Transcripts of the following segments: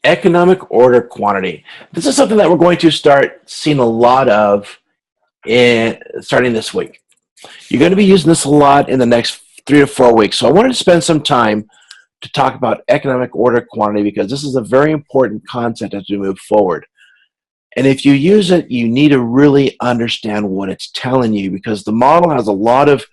Economic order quantity. This is something that we're going to start seeing a lot of starting this week. You're going to be using this a lot in the next 3 to 4 weeks. So I wanted to spend some time to talk about economic order quantity because this is a very important concept as we move forward. And if you use it, you need to really understand what it's telling you because the model has a lot of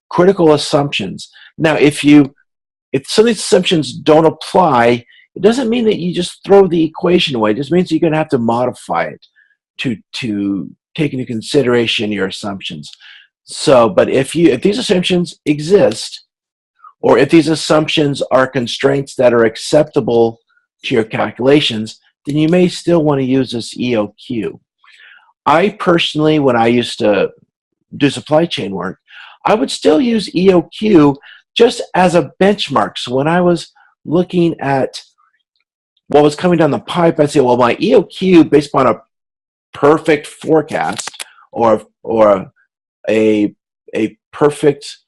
critical assumptions. Now, if some of these assumptions don't apply, it doesn't mean that you just throw the equation away. It just means you're going to have to modify it to take into consideration your assumptions. So, but if these assumptions exist, or if these assumptions are constraints that are acceptable to your calculations, then you may still want to use this EOQ. I personally, when I used to do supply chain work, I would still use EOQ just as a benchmark. So when I was looking at what was coming down the pipe, I'd say, well, my EOQ based upon a perfect forecast or a perfect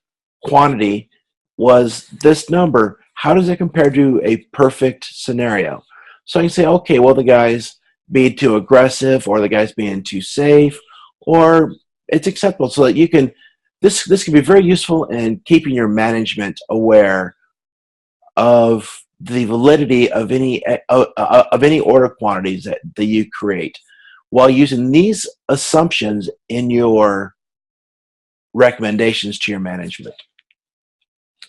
quantity was this number. How does it compare to a perfect scenario? So I can say, okay, well, the guy's being too aggressive, or the guy's being too safe, or it's acceptable. So that you can, this can be very useful in keeping your management aware of the validity of any order quantities that you create, while using these assumptions in your recommendations to your management.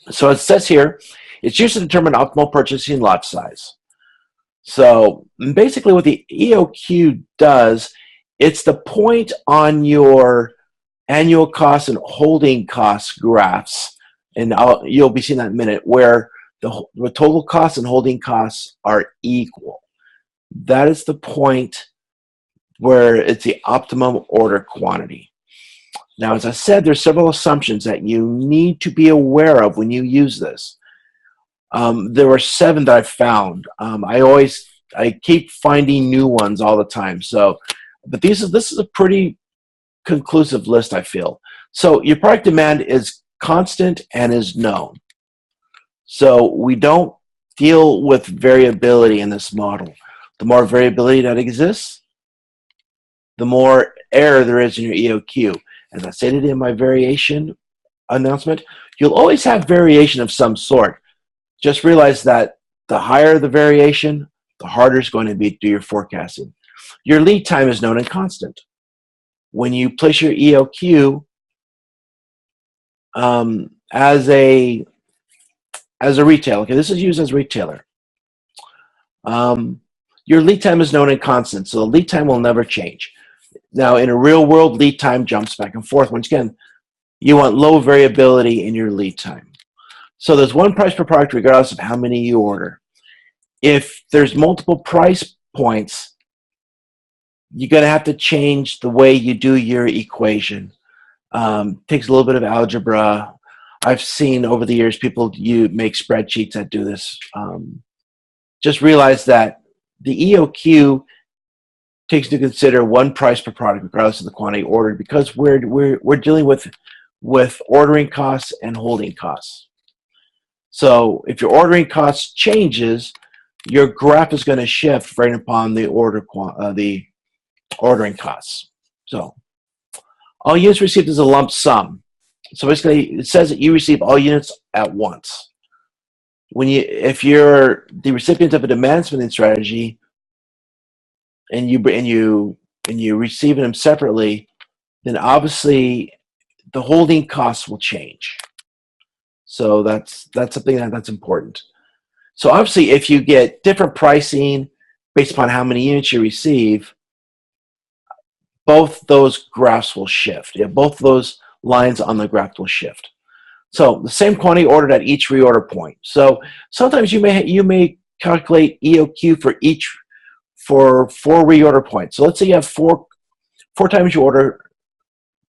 So it says here, it's used to determine optimal purchasing lot size. So basically what the EOQ does, it's the point on your annual costs and holding costs graphs, and you'll be seeing that in a minute, where the total costs and holding costs are equal. That is the point where it's the optimum order quantity. Now, as I said, there's several assumptions that you need to be aware of when you use this. There were 7 that I found. I keep finding new ones all the time. So, but this is a pretty conclusive list, I feel. So your product demand is constant and is known. So we don't deal with variability in this model. The more variability that exists, the more error there is in your EOQ. As I stated in my variation announcement, you'll always have variation of some sort. Just realize that the higher the variation, the harder it's going to be to do your forecasting. Your lead time is known and constant. When you place your EOQ as a retailer, okay, this is used as a retailer. Your lead time is known and constant, so the lead time will never change. Now, in a real world, lead time jumps back and forth. Once again, you want low variability in your lead time. So there's one price per product regardless of how many you order. If there's multiple price points, you're going to have to change the way you do your equation. Takes a little bit of algebra. I've seen over the years people make spreadsheets that do this. Just realize that the EOQ takes into consider one price per product regardless of the quantity ordered, because we're dealing with ordering costs and holding costs. So if your ordering costs changes, your graph is going to shift right upon the ordering costs. So all units received is a lump sum. So basically, it says that you receive all units at once. If you're the recipient of a demand spending strategy, and you receive them separately, then obviously the holding costs will change. So that's something that's important. So obviously, if you get different pricing based upon how many units you receive, both those graphs will shift. Yeah, both those lines on the graph will shift. So the same quantity ordered at each reorder point. So sometimes you may calculate EOQ for 4 reorder points. So let's say you have four times you order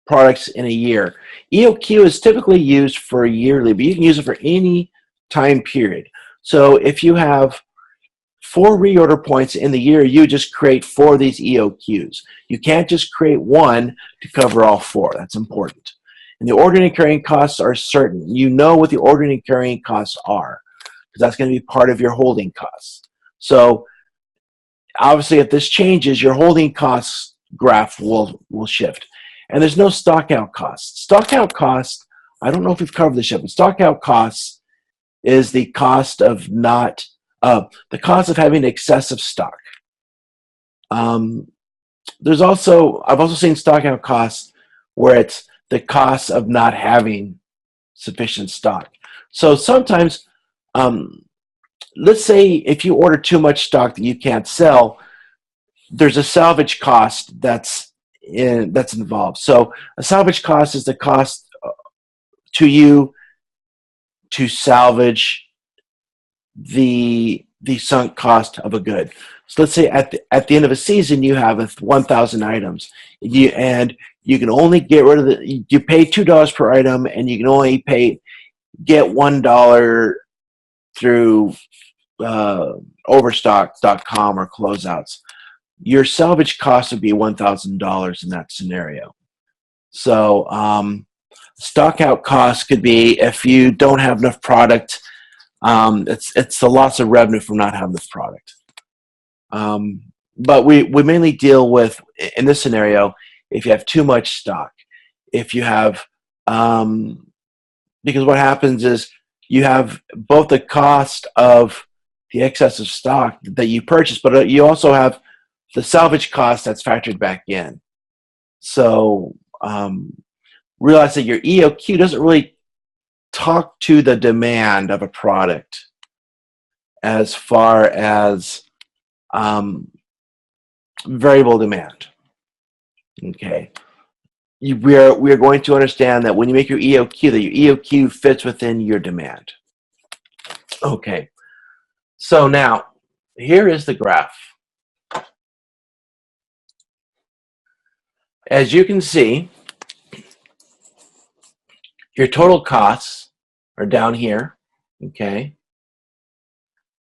products in a year. EOQ is typically used for yearly, but you can use it for any time period. So if you have 4 reorder points in the year, you just create 4 of these EOQs. You can't just create one to cover all 4. That's important. And the ordering and carrying costs are certain. You know what the ordering and carrying costs are, because that's going to be part of your holding costs. So obviously, if this changes, your holding costs graph will shift. And there's no stock out cost. Stock out cost, I don't know if we've covered this yet, but stock out costs is the cost of not the cost of having excessive stock. There's also I've also seen stock out costs where it's the cost of not having sufficient stock. So sometimes, let's say if you order too much stock that you can't sell, there's a salvage cost that's involved. So a salvage cost is the cost to you to salvage the sunk cost of a good. So let's say at the end of a season you have 1,000 items, and you can only get rid of you pay $2 per item, and you can only get $1 through Overstock.com or closeouts. Your salvage cost would be $1,000 in that scenario. So stock out cost could be if you don't have enough product. It's the loss of revenue from not having this product. But we mainly deal with, in this scenario, if you have too much stock. If you have, because what happens is you have both the cost of the excess of stock that you purchased, but you also have the salvage cost that's factored back in. So realize that your EOQ doesn't really talk to the demand of a product as far as variable demand. Okay, we are going to understand that when you make your EOQ, that your EOQ fits within your demand. Okay, so now here is the graph. As you can see, your total costs are down here, okay?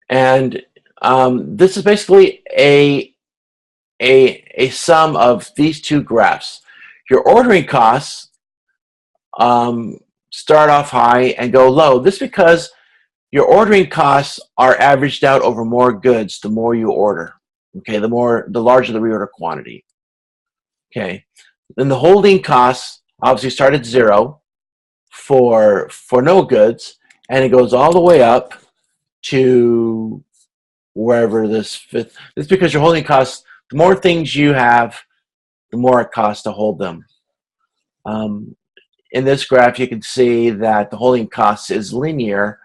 And this is basically a sum of these two graphs. Your ordering costs start off high and go low. This is because your ordering costs are averaged out over more goods the more you order, okay? The larger the reorder quantity. Okay, then the holding costs obviously start at 0 for no goods, and it goes all the way up to wherever this fits. It's because your holding costs, the more things you have, the more it costs to hold them. In this graph, you can see that the holding cost is linear.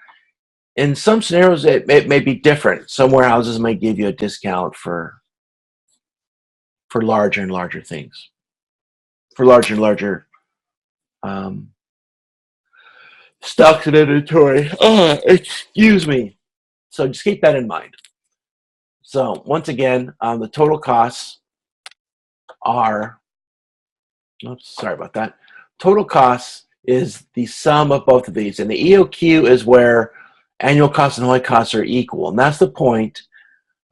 In some scenarios, it may be different. Some warehouses might give you a discount for larger and larger things, for larger and larger stocks and inventory. Excuse me. So just keep that in mind. So once again, the total costs are, oops, sorry about that. Total costs is the sum of both of these, and the EOQ is where annual costs and holding costs are equal, and that's the point.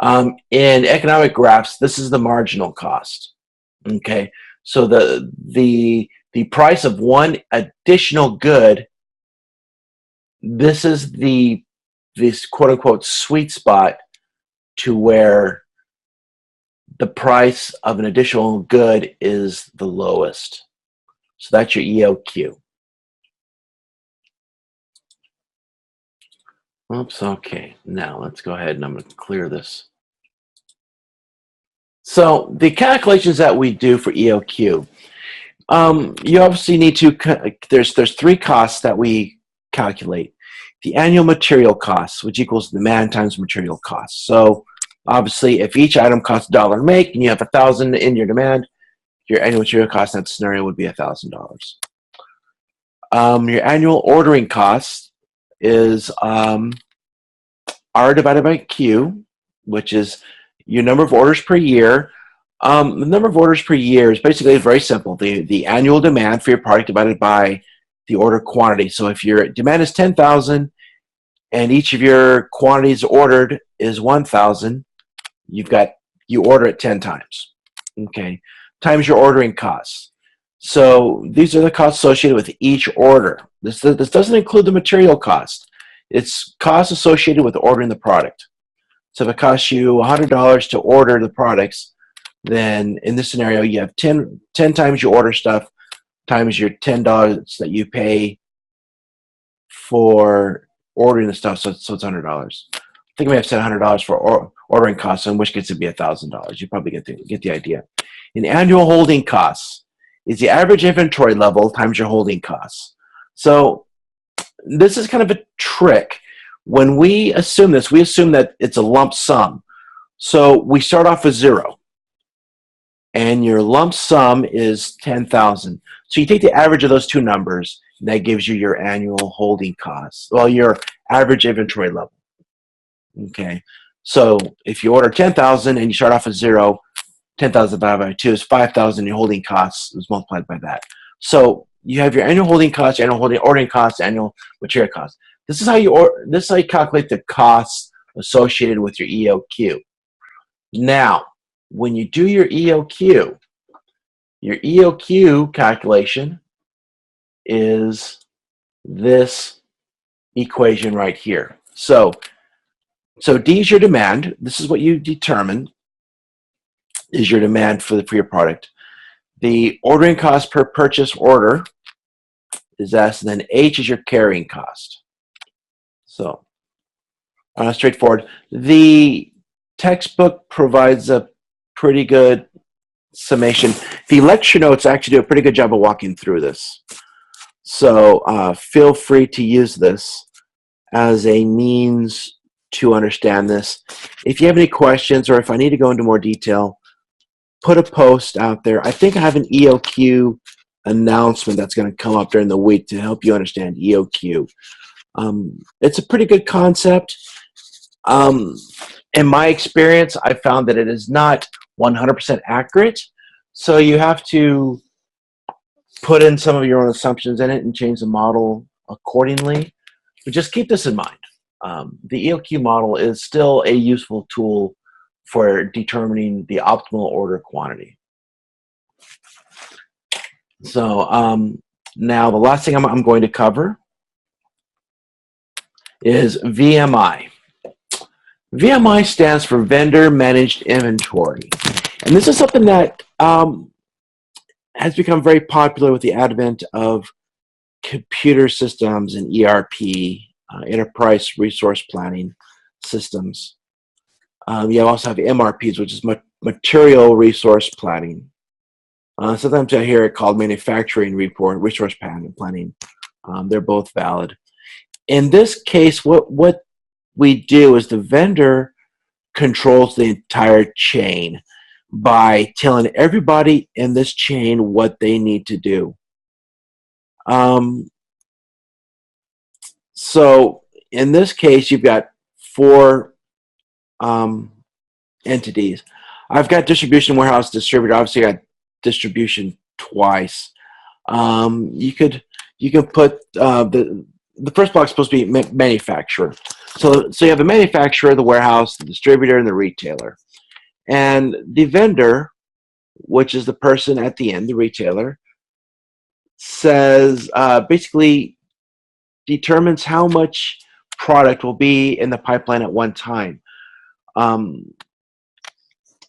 In economic graphs, this is the marginal cost. Okay, so the price of one additional good, this is this quote unquote sweet spot to where the price of an additional good is the lowest. So that's your EOQ. Oops, okay. Now let's go ahead and I'm going to clear this. So the calculations that we do for EOQ, you obviously need to, there's 3 costs that we calculate. The annual material costs, which equals demand times material costs. So obviously if each item costs $1 to make and you have 1,000 in your demand, your annual material cost in that scenario would be $1,000. Your annual ordering cost is R divided by Q, which is your number of orders per year. The number of orders per year is basically very simple. The annual demand for your product divided by the order quantity. So if your demand is 10,000 and each of your quantities ordered is 1,000, you order it 10 times. Okay, times your ordering costs. So these are the costs associated with each order. This doesn't include the material cost. It's costs associated with ordering the product. So if it costs you $100 to order the products, then in this scenario, you have 10 times you order stuff times your $10 that you pay for ordering the stuff, so it's $100. I think we have said $100 for ordering costs, in which case it'd be $1,000. You probably get the idea. In annual holding costs is the average inventory level times your holding costs. So this is kind of a trick. When we assume this, we assume that it's a lump sum. So we start off with 0, and your lump sum is 10,000. So you take the average of those two numbers, and that gives you your annual holding costs. Well, your average inventory level. Okay. So if you order 10,000 and you start off with 0, 10,000 divided by 2 is 5,000. Your holding costs is multiplied by that. So you have your annual holding costs, annual ordering costs, annual material costs. This is how you calculate the costs associated with your EOQ. Now, when you do your EOQ calculation is this equation right here. So D is your demand. This is what you determine is your demand for your product. The ordering cost per purchase order is S, and then H is your carrying cost. So straightforward. The textbook provides a pretty good summation. The lecture notes actually do a pretty good job of walking through this. So feel free to use this as a means to understand this. If you have any questions or if I need to go into more detail, put a post out there. I think I have an EOQ announcement that's going to come up during the week to help you understand EOQ. It's a pretty good concept. In my experience, I found that it is not 100% accurate. So you have to put in some of your own assumptions in it and change the model accordingly. But just keep this in mind. The EOQ model is still a useful tool for determining the optimal order quantity. So now the last thing I'm going to cover is VMI. VMI stands for Vendor Managed Inventory. And this is something that has become very popular with the advent of computer systems and ERP, enterprise resource planning systems. You also have MRPs, which is material resource planning. Sometimes I hear it called manufacturing resource planning. They're both valid. In this case, what we do is the vendor controls the entire chain by telling everybody in this chain what they need to do. So in this case, you've got 4 entities. I've got distribution, warehouse, distributor. Obviously, I got distribution twice. You can put the first block is supposed to be manufacturer. So you have the manufacturer, the warehouse, the distributor, and the retailer. And the vendor, which is the person at the end, the retailer, says basically determines how much product will be in the pipeline at one time.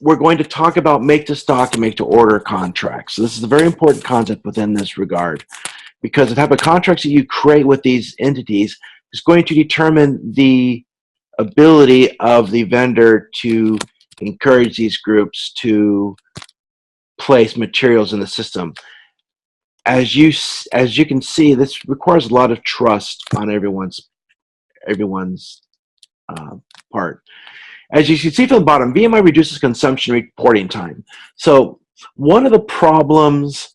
We're going to talk about make-to-stock and make-to-order contracts. So this is a very important concept within this regard, because the type of contracts that you create with these entities is going to determine the ability of the vendor to encourage these groups to place materials in the system. As you can see, this requires a lot of trust on everyone's part. As you can see from the bottom, VMI reduces consumption reporting time. So one of the problems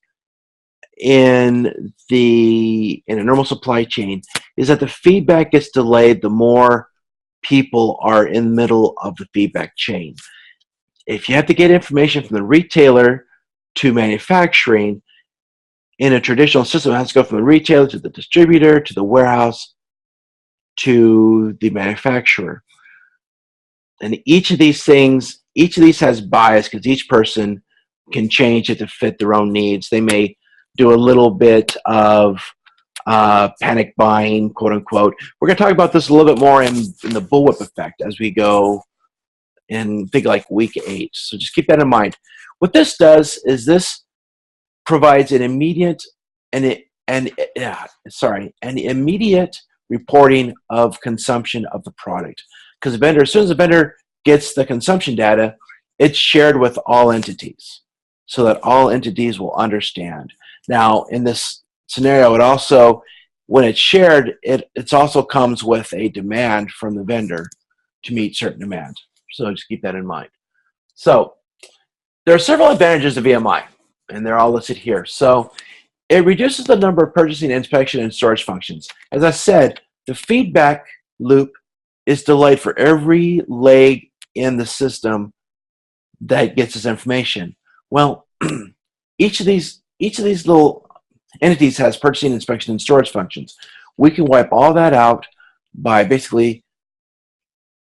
in a normal supply chain is that the feedback gets delayed the more people are in the middle of the feedback chain. If you have to get information from the retailer to manufacturing, in a traditional system, it has to go from the retailer to the distributor to the warehouse to the manufacturer. And each of these has bias because each person can change it to fit their own needs. They may do a little bit of panic buying, quote unquote. We're going to talk about this a little bit more in the bullwhip effect as we go in think like week 8. So just keep that in mind. What this does is this provides an immediate an immediate reporting of consumption of the product. Because as soon as the vendor gets the consumption data, it's shared with all entities so that all entities will understand. Now, in this scenario, it also, when it's shared, it also comes with a demand from the vendor to meet certain demands. So just keep that in mind. So there are several advantages of VMI, and they're all listed here. So it reduces the number of purchasing, inspection, and storage functions. As I said, the feedback loop is delayed for every leg in the system that gets this information. Well, each of these little entities has purchasing, inspection, and storage functions. We can wipe all that out by basically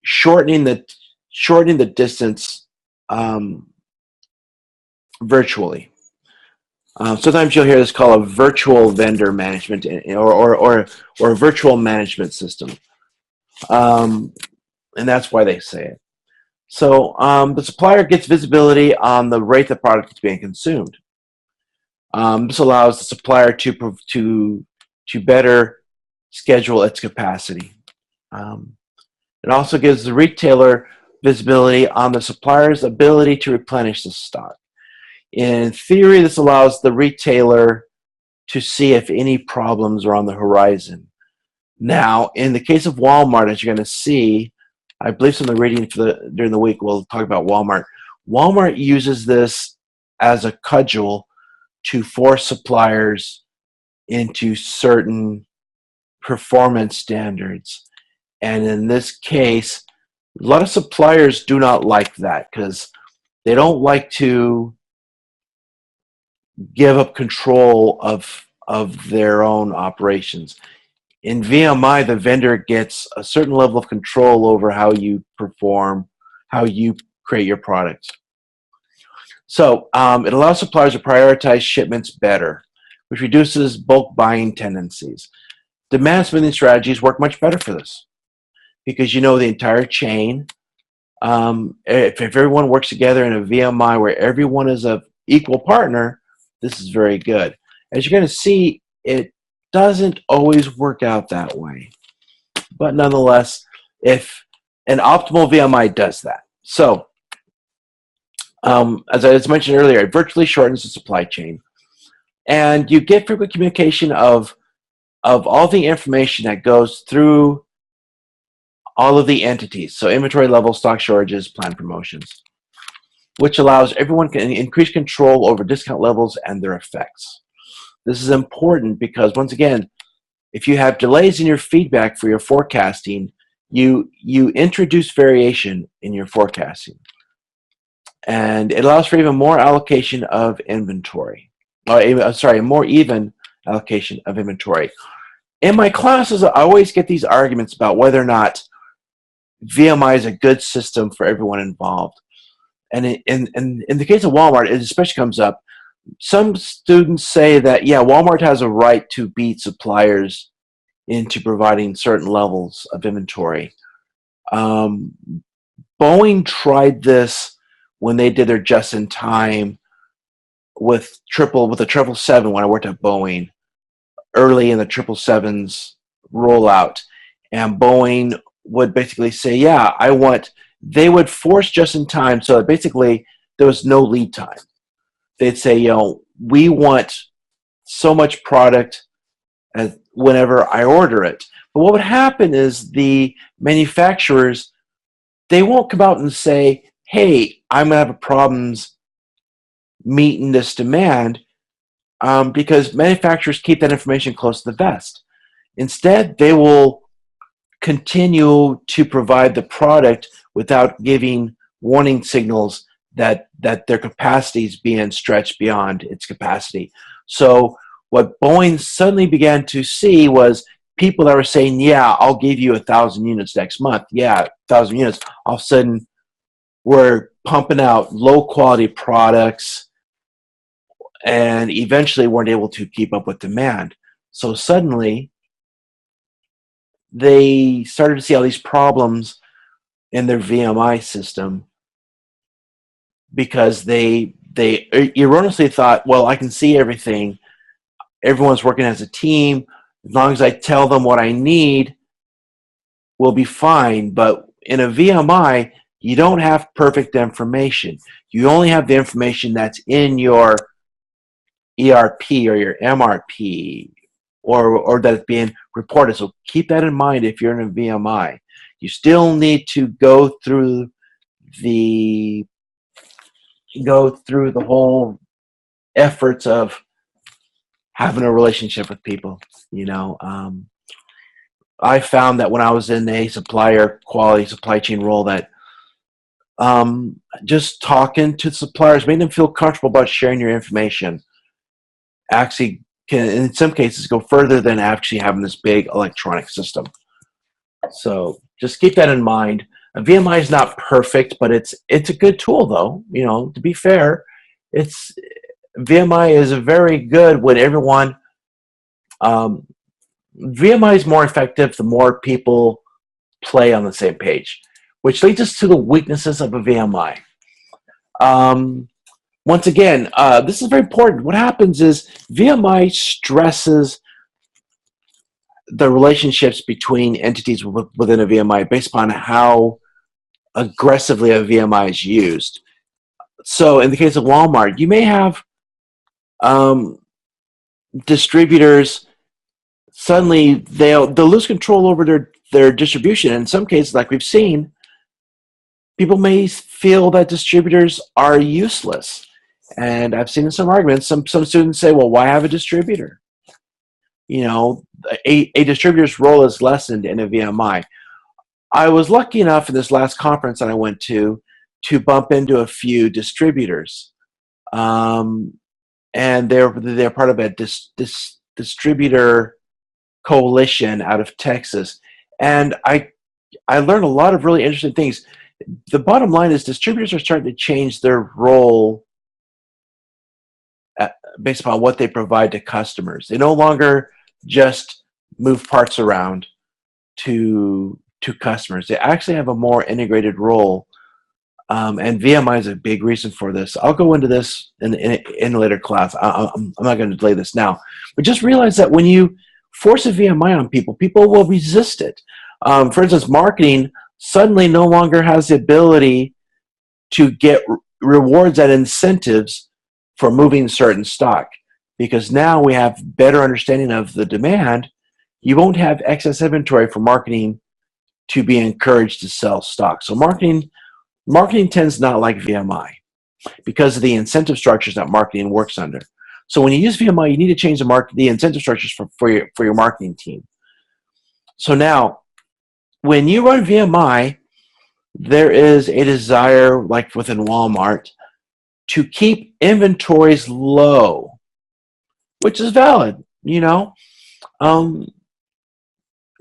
shortening the distance virtually. Sometimes you'll hear this called a virtual vendor management or a virtual management system, and that's why they say it. So the supplier gets visibility on the rate the product is being consumed. This allows the supplier to better schedule its capacity. It also gives the retailer visibility on the supplier's ability to replenish the stock. In theory, this allows the retailer to see if any problems are on the horizon. Now, in the case of Walmart, as you're going to see, I believe some of the reading during the week we'll talk about Walmart. Walmart uses this as a cudgel to force suppliers into certain performance standards. And in this case, a lot of suppliers do not like that because they don't like to give up control of their own operations. In VMI, the vendor gets a certain level of control over how you perform, how you create your products. So it allows suppliers to prioritize shipments better, which reduces bulk buying tendencies. Demand smoothing strategies work much better for this because you know the entire chain. If everyone works together in a VMI where everyone is an equal partner, this is very good. As you're going to see, it doesn't always work out that way. But nonetheless, if an optimal VMI does that. So, as I mentioned earlier, it virtually shortens the supply chain. And you get frequent communication of all the information that goes through all of the entities. So inventory levels, stock shortages, planned promotions, which allows everyone to increase control over discount levels and their effects. This is important because, once again, if you have delays in your feedback for your forecasting, you introduce variation in your forecasting. And it allows for even more allocation of inventory. A more even allocation of inventory. In my classes, I always get these arguments about whether or not VMI is a good system for everyone involved. And in the case of Walmart, it especially comes up. Some students say that, yeah, Walmart has a right to beat suppliers into providing certain levels of inventory. Boeing tried this when they did their just-in-time with the 777 when I worked at Boeing, early in the 777's rollout. And Boeing would basically say, yeah, they would force just-in-time so that basically there was no lead time. They'd say, we want so much product as whenever I order it. But what would happen is the manufacturers, they won't come out and say, hey, I'm going to have problems meeting this demand because manufacturers keep that information close to the vest. Instead, they will continue to provide the product without giving warning signals that their capacity is being stretched beyond its capacity. So what Boeing suddenly began to see was people that were saying, yeah, I'll give you 1,000 units next month. Yeah, 1,000 units. All of a sudden, we're pumping out low-quality products and eventually weren't able to keep up with demand. So suddenly, they started to see all these problems in their VMI system because they erroneously thought, well, I can see everything. Everyone's working as a team. As long as I tell them what I need, we'll be fine. But in a VMI, you don't have perfect information. You only have the information that's in your ERP or your MRP or that's being reported. So keep that in mind if you're in a VMI. You still need to go through the whole efforts of having a relationship with people. I found that when I was in a supplier quality supply chain role that just talking to suppliers, made them feel comfortable about sharing your information, actually can, in some cases, go further than actually having this big electronic system. So just keep that in mind. A VMI is not perfect, but it's a good tool, though. To be fair, VMI is very good when everyone. VMI is more effective the more people play on the same page, which leads us to the weaknesses of a VMI. Once again, this is very important. What happens is VMI stresses the relationships between entities within a VMI based upon how aggressively a VMI is used. So in the case of Walmart, you may have distributors, suddenly they'll lose control over their distribution. In some cases, like we've seen, people may feel that distributors are useless. And I've seen in some arguments, some students say, well, why have a distributor? A distributor's role is lessened in a VMI. I was lucky enough in this last conference that I went to bump into a few distributors. And they're part of a distributor coalition out of Texas. And I learned a lot of really interesting things. The bottom line is distributors are starting to change their role based upon what they provide to customers. They no longer just move parts around to customers. They actually have a more integrated role, and VMI is a big reason for this. I'll go into this in a later class. I'm not going to delay this now, but just realize that when you force a VMI on people, people will resist it. For instance, marketing suddenly no longer has the ability to get rewards and incentives for moving certain stock, because now we have better understanding of the demand. You won't have excess inventory for marketing to be encouraged to sell stock. So marketing tends not like VMI because of the incentive structures that marketing works under. So when you use VMI, you need to change the incentive structures for your marketing team. So now, when you run VMI, there is a desire, like within Walmart, to keep inventories low, which is valid.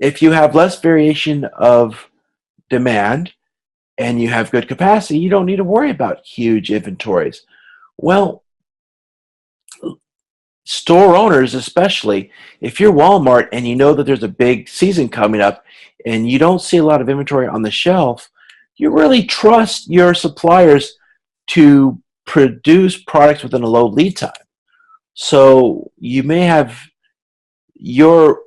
If you have less variation of demand and you have good capacity, you don't need to worry about huge inventories. Well, store owners, especially, if you're Walmart and you know that there's a big season coming up and you don't see a lot of inventory on the shelf, you really trust your suppliers to produce products within a low lead time. So you may have your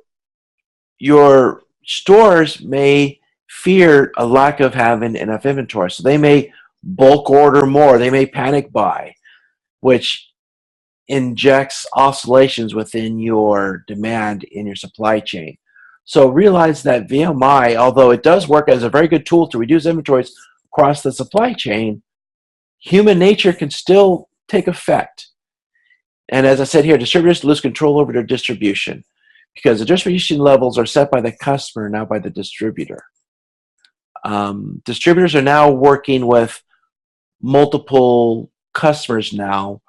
stores may fear a lack of having enough inventory. So they may bulk order more. They may panic buy, which injects oscillations within your demand in your supply chain. So realize that VMI, although it does work as a very good tool to reduce inventories across the supply chain, human nature can still take effect. And as I said here, distributors lose control over their distribution because the distribution levels are set by the customer, not by the distributor. Distributors are now working with multiple customers now,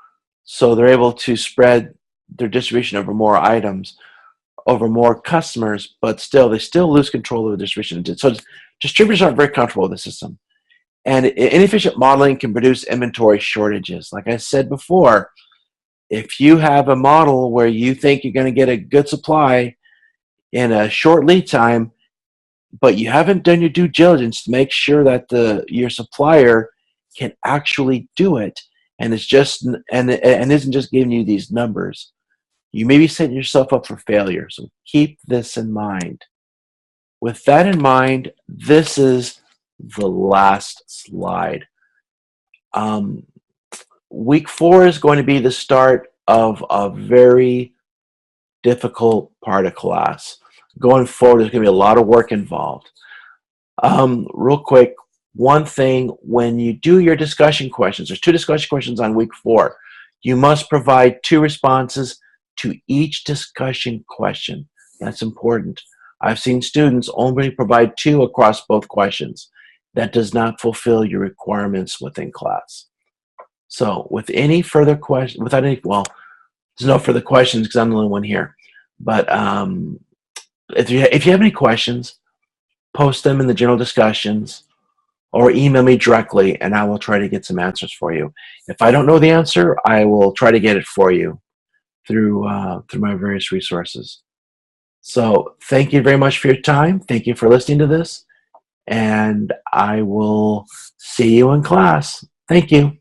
so they're able to spread their distribution over more items, over more customers, but they still lose control of the distribution. So distributors aren't very comfortable with the system. And inefficient modeling can produce inventory shortages. Like I said before, if you have a model where you think you're going to get a good supply in a short lead time, but you haven't done your due diligence to make sure that your supplier can actually do it, and it's just and isn't just giving you these numbers. You may be setting yourself up for failure. So keep this in mind. With that in mind, this is the last slide. Week 4 is going to be the start of a very difficult part of class. Going forward, there's going to be a lot of work involved. Real quick, one thing, when you do your discussion questions, there's 2 discussion questions on week 4. You must provide 2 responses to each discussion question. That's important. I've seen students only provide 2 across both questions. That does not fulfill your requirements within class. So with any further question, without any, well, there's no further questions because I'm the only one here. But if you have any questions, post them in the general discussions or email me directly and I will try to get some answers for you. If I don't know the answer, I will try to get it for you through my various resources. So thank you very much for your time. Thank you for listening to this, and I will see you in class. Thank you.